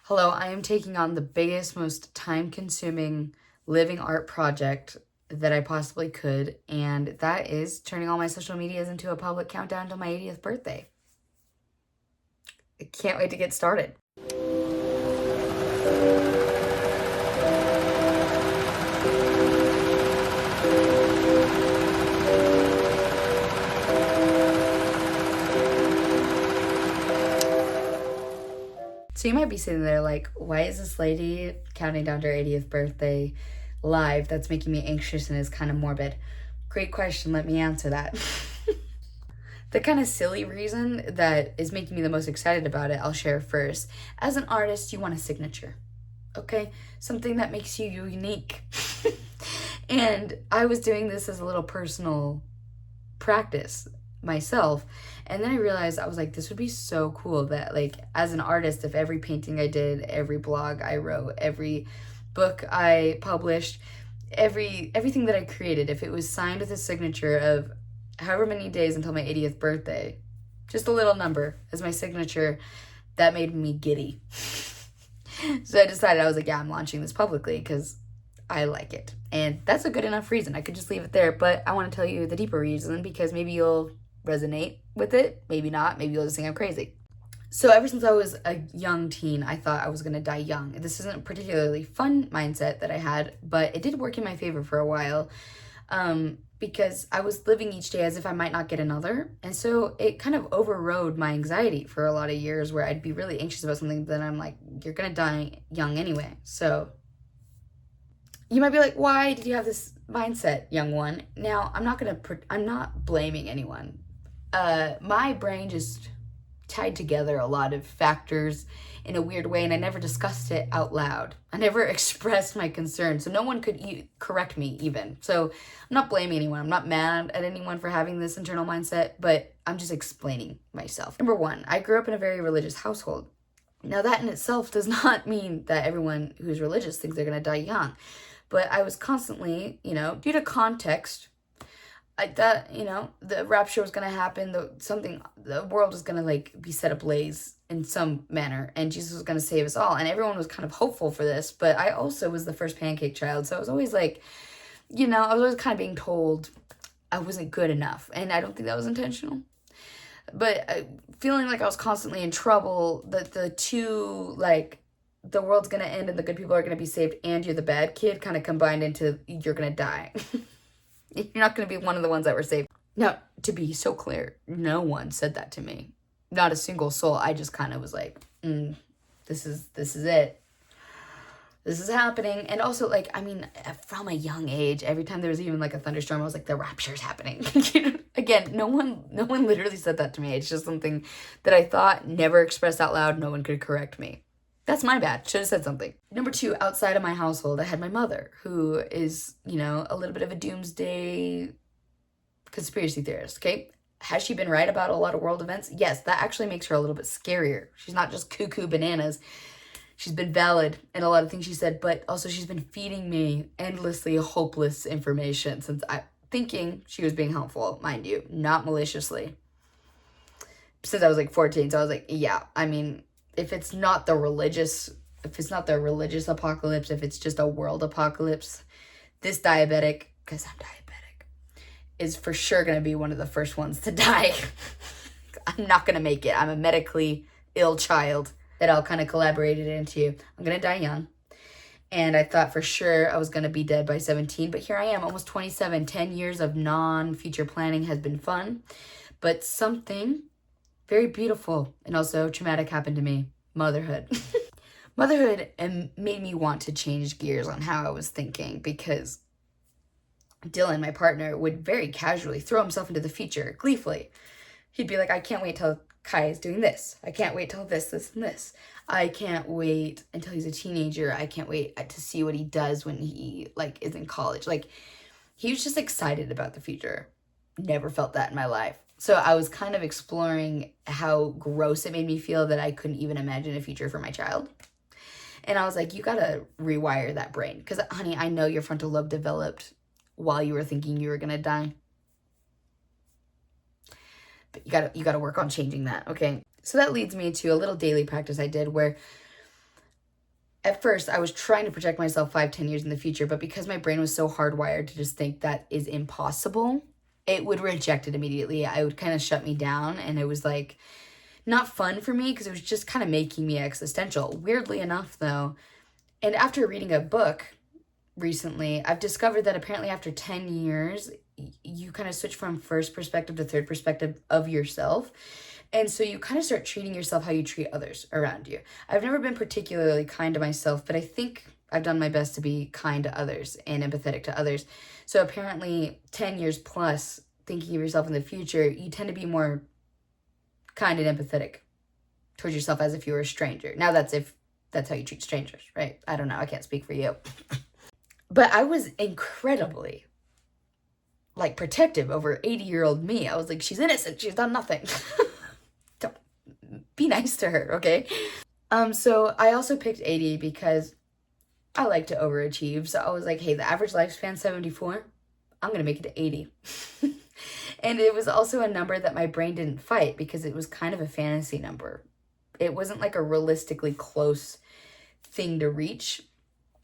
Hello, I am taking on the biggest, most time-consuming living art project that I possibly could, and that is turning all my social medias into a public countdown to my 80th birthday. I can't wait to get started. So you might be sitting there like, why is this lady counting down to her 80th birthday live? That's making me anxious and is kind of morbid. Great question. Let me answer that. The kind of silly reason that is making me the most excited about it, I'll share first. As an artist, you want a signature, okay? Something that makes you unique. And I was doing this as a little personal practice myself. And then I realized, I was like, this would be so cool that, like, as an artist, if every painting I did, every blog I wrote, every book I published, everything that I created, if it was signed with a signature of however many days until my 80th birthday, just a little number as my signature, that made me giddy. So I decided, I was like, yeah, I'm launching this publicly because I like it. And that's a good enough reason. I could just leave it there, but I want to tell you the deeper reason because maybe you'll resonate with it, maybe not, maybe you'll just think I'm crazy. So ever since I was a young teen, I thought I was going to die young. This isn't a particularly fun mindset that I had, but it did work in my favor for a while. Because I was living each day as if I might not get another. And so it kind of overrode my anxiety for a lot of years where I'd be really anxious about something, then I'm like, you're gonna die young anyway. So you might be like, why did you have this mindset, young one? Now, I'm not blaming anyone. My brain just tied together a lot of factors in a weird way, and I never discussed it out loud. I never expressed my concern, so no one could correct me even. So I'm not blaming anyone. I'm not mad at anyone for having this internal mindset, but I'm just explaining myself. Number one, I grew up in a very religious household. Now that in itself does not mean that everyone who's religious thinks they're gonna die young, but I was constantly, due to context, the rapture was gonna happen, the world was gonna be set ablaze in some manner, and Jesus was gonna save us all, and everyone was kind of hopeful for this, but I also was the first pancake child, so I was always like, I was always kind of being told I wasn't good enough, and I don't think that was intentional, but feeling like I was constantly in trouble, that the two, the world's gonna end and the good people are gonna be saved, and you're the bad kid, kind of combined into you're gonna die. You're not going to be one of the ones that were saved. Now, to be so clear, no one said that to me. Not a single soul. I just kind of was like, this is it. This is happening. And also, from a young age, every time there was even a thunderstorm, I was like, the rapture's happening. Again, no one literally said that to me. It's just something that I thought, never expressed out loud. No one could correct me. That's my bad. Should have said something. Number two, outside of my household, I had my mother, who is, a little bit of a doomsday conspiracy theorist, okay? Has she been right about a lot of world events? Yes, that actually makes her a little bit scarier. She's not just cuckoo bananas. She's been valid in a lot of things she said, but also she's been feeding me endlessly hopeless information thinking she was being helpful, mind you, not maliciously. Since I was 14, so I was like, yeah, if it's not the religious apocalypse, if it's just a world apocalypse, this diabetic, because I'm diabetic, is for sure going to be one of the first ones to die. I'm not going to make it. I'm a medically ill child that all kind of collaborated into. I'm going to die young. And I thought for sure I was going to be dead by 17, but here I am, almost 27. 10 years of non-future planning has been fun, but something very beautiful and also traumatic happened to me. Motherhood. Motherhood made me want to change gears on how I was thinking, because Dylan, my partner, would very casually throw himself into the future, gleefully. He'd be like, I can't wait till Kai is doing this. I can't wait till this, and this. I can't wait until he's a teenager. I can't wait to see what he does when he is in college. He was just excited about the future. Never felt that in my life. So I was kind of exploring how gross it made me feel that I couldn't even imagine a future for my child. And I was like, you gotta rewire that brain. Because, honey, I know your frontal lobe developed while you were thinking you were gonna die. But you gotta work on changing that, okay? So that leads me to a little daily practice I did where at first I was trying to project myself 5-10 years in the future, but because my brain was so hardwired to just think that is impossible, it would reject it immediately. I would kind of shut me down, and it was like not fun for me because it was just kind of making me existential. Weirdly enough, though, and after reading a book recently, I've discovered that apparently after 10 years, you kind of switch from first perspective to third perspective of yourself. And so you kind of start treating yourself how you treat others around you. I've never been particularly kind to myself, but I think I've done my best to be kind to others and empathetic to others. So apparently 10 years plus, thinking of yourself in the future, you tend to be more kind and empathetic towards yourself as if you were a stranger. Now that's if that's how you treat strangers, right? I don't know. I can't speak for you. But I was incredibly, like, protective over 80-year-old me. I was like, she's innocent. She's done nothing. Don't be nice to her, okay? So I also picked 80 because I like to overachieve. So I was like, hey, the average lifespan 74. I'm going to make it to 80. And it was also a number that my brain didn't fight because it was kind of a fantasy number. It wasn't like a realistically close thing to reach.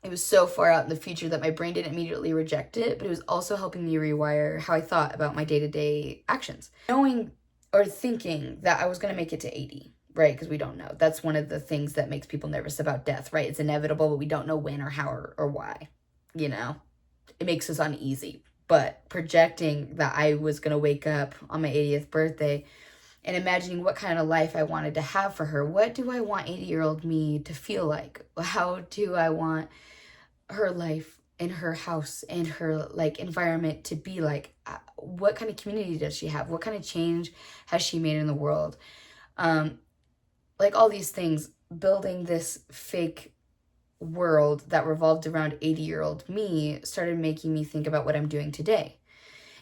It was so far out in the future that my brain didn't immediately reject it, but it was also helping me rewire how I thought about my day-to-day actions. Knowing or thinking that I was going to make it to 80, right? Because we don't know. That's one of the things that makes people nervous about death, right? It's inevitable, but we don't know when or how or why, you know? It makes us uneasy. But projecting that I was going to wake up on my 80th birthday and imagining what kind of life I wanted to have for her. What do I want 80-year-old me to feel like? How do I want her life and her house and her like environment to be like? What kind of community does she have? What kind of change has she made in the world? Like all these things, building this fake world that revolved around 80-year-old me started making me think about what I'm doing today.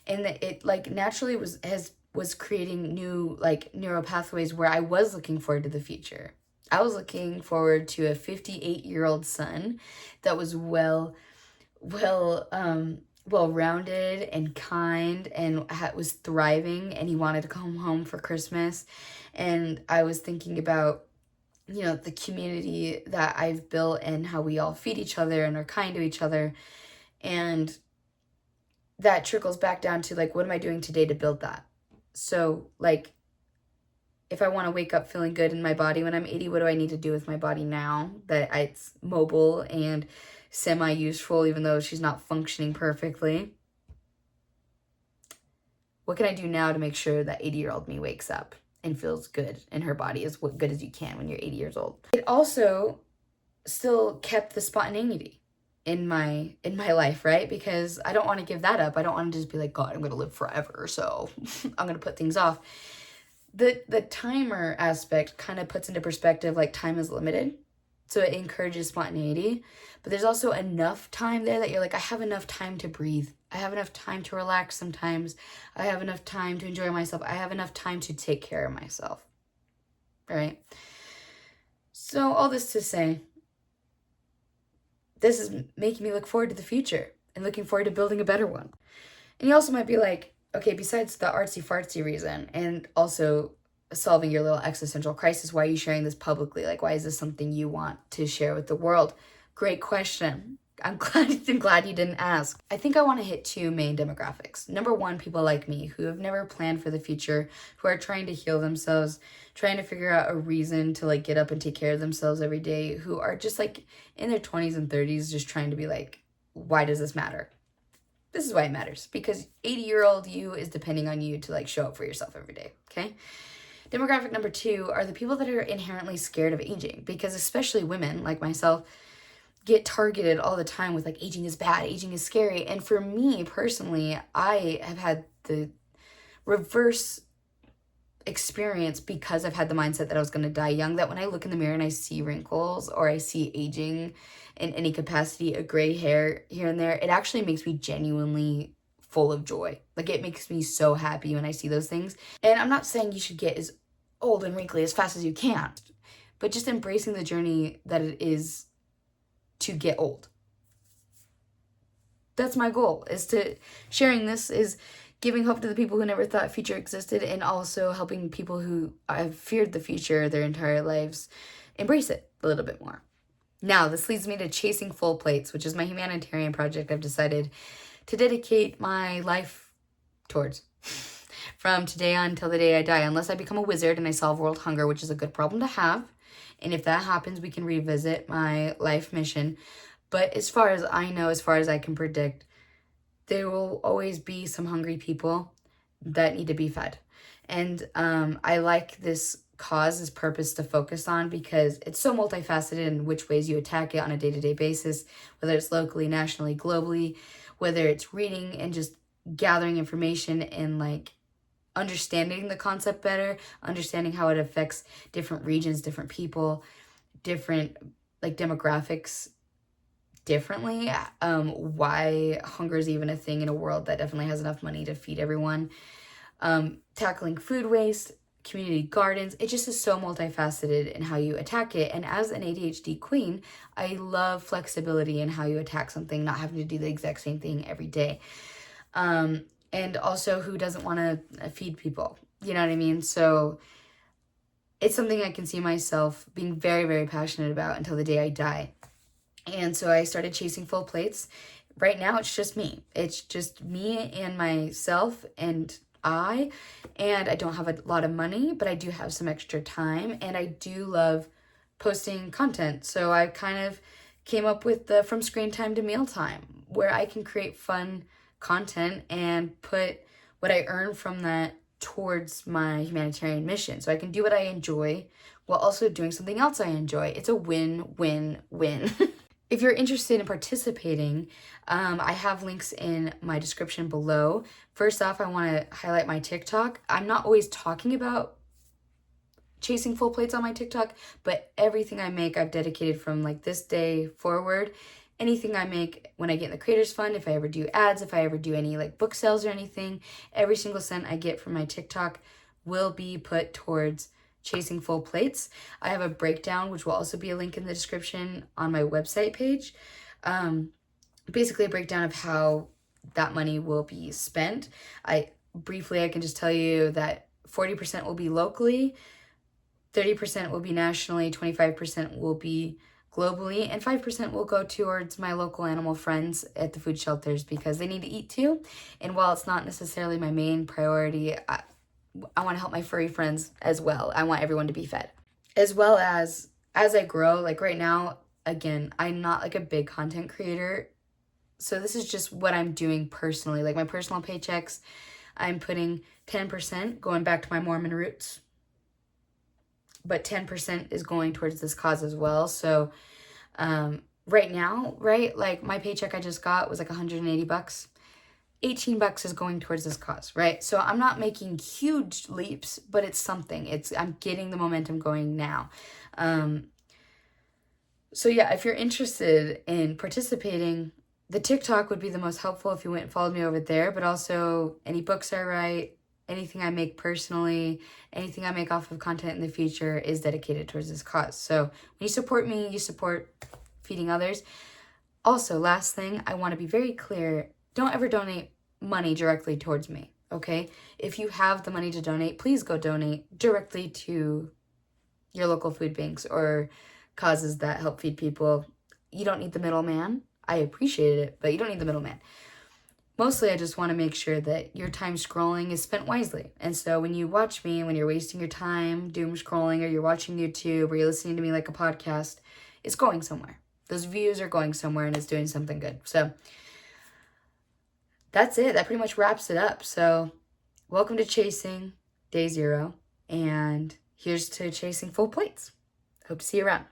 And it like naturally was creating new like neural pathways where I was looking forward to the future. I was looking forward to a 58-year-old son that was well-rounded and kind and was thriving, and he wanted to come home for Christmas. And I was thinking about, you know, the community that I've built and how we all feed each other and are kind to each other. And that trickles back down to like, what am I doing today to build that? So like, if I want to wake up feeling good in my body when I'm 80, what do I need to do with my body now that it's mobile and semi-useful, even though she's not functioning perfectly? What can I do now to make sure that 80-year-old me wakes up and feels good in her body as good as you can when you're 80 years old? It also still kept the spontaneity in my life, right? Because I don't want to give that up. I don't want to just be like, God, I'm going to live forever, so I'm going to put things off. The timer aspect kind of puts into perspective like time is limited, so it encourages spontaneity. But there's also enough time there that you're like, I have enough time to breathe. I have enough time to relax sometimes. I have enough time to enjoy myself. I have enough time to take care of myself, right? So all this to say, this is making me look forward to the future and looking forward to building a better one. And you also might be like, okay, besides the artsy-fartsy reason and also solving your little existential crisis, why are you sharing this publicly? Like, why is this something you want to share with the world? Great question. I'm glad you didn't ask. I think I want to hit two main demographics. Number one, people like me who have never planned for the future, who are trying to heal themselves, trying to figure out a reason to like get up and take care of themselves every day, who are just like in their 20s and 30s just trying to be like, why does this matter? This is why it matters, because 80-year-old you is depending on you to like show up for yourself every day, okay? Demographic number two are the people that are inherently scared of aging, because especially women like myself get targeted all the time with like aging is bad, aging is scary. And for me personally, I have had the reverse experience because I've had the mindset that I was going to die young, that when I look in the mirror and I see wrinkles or I see aging in any capacity, a gray hair here and there, it actually makes me genuinely full of joy. Like it makes me so happy when I see those things. And I'm not saying you should get as old and wrinkly as fast as you can, but just embracing the journey that it is to get old. That's my goal, is to sharing this, is giving hope to the people who never thought future existed, and also helping people who have feared the future their entire lives embrace it a little bit more. Now, this leads me to Chasing Full Plates, which is my humanitarian project I've decided to dedicate my life towards from today on until the day I die, unless I become a wizard and I solve world hunger, which is a good problem to have. And if that happens, we can revisit my life mission. But as far as I know, as far as I can predict, there will always be some hungry people that need to be fed. And I like this cause, this purpose to focus on, because it's so multifaceted in which ways you attack it on a day-to-day basis, whether it's locally, nationally, globally, whether it's reading and just gathering information and like understanding the concept better, understanding how it affects different regions, different people, different like demographics differently, why hunger is even a thing in a world that definitely has enough money to feed everyone, tackling food waste, community gardens. It just is so multifaceted in how you attack it. And as an ADHD queen, I love flexibility in how you attack something, not having to do the exact same thing every day. And also, who doesn't want to feed people? You know what I mean? So it's something I can see myself being very, very passionate about until the day I die. And so I started Chasing Full Plates. Right now, it's just me. It's just me and myself and I don't have a lot of money, but I do have some extra time, and I do love posting content. So I kind of came up with the From Screen Time to Mealtime, where I can create fun content and put what I earn from that towards my humanitarian mission. So I can do what I enjoy while also doing something else I enjoy. It's a win-win-win. If you're interested in participating, I have links in my description below. First off, I want to highlight my TikTok. I'm not always talking about Chasing Full Plates on my TikTok, but everything I make, I've dedicated from like this day forward. Anything I make when I get in the Creators Fund, if I ever do ads, if I ever do any like book sales or anything, every single cent I get from my TikTok will be put towards Chasing Full Plates. I have a breakdown, which will also be a link in the description on my website page. Basically a breakdown of how that money will be spent. I can just tell you that 40% will be locally, 30% will be nationally, 25% will be globally, and 5% will go towards my local animal friends at the food shelters because they need to eat too. And while it's not necessarily my main priority, I want to help my furry friends as well. I want everyone to be fed. As well as I grow, like right now, again, I'm not like a big content creator. So this is just what I'm doing personally. Like my personal paychecks, I'm putting 10% going back to my Mormon roots. But 10% is going towards this cause as well. So right now, right, like my paycheck I just got was like $180. $18 is going towards this cause, right? So I'm not making huge leaps, but it's something. I'm getting the momentum going now. So yeah, if you're interested in participating, the TikTok would be the most helpful if you went and followed me over there, but also any books I write, anything I make personally, anything I make off of content in the future is dedicated towards this cause. So when you support me, you support feeding others. Also, last thing, I want to be very clear, don't ever donate money directly towards me, okay? If you have the money to donate, please go donate directly to your local food banks or causes that help feed people. You don't need the middleman. I appreciate it, but you don't need the middleman. Mostly, I just want to make sure that your time scrolling is spent wisely. And so when you watch me, when you're wasting your time doom scrolling, or you're watching YouTube, or you're listening to me like a podcast, it's going somewhere. Those views are going somewhere and it's doing something good. So that's it. That pretty much wraps it up. So welcome to Chasing Day 0. And here's to Chasing Full Plates. Hope to see you around.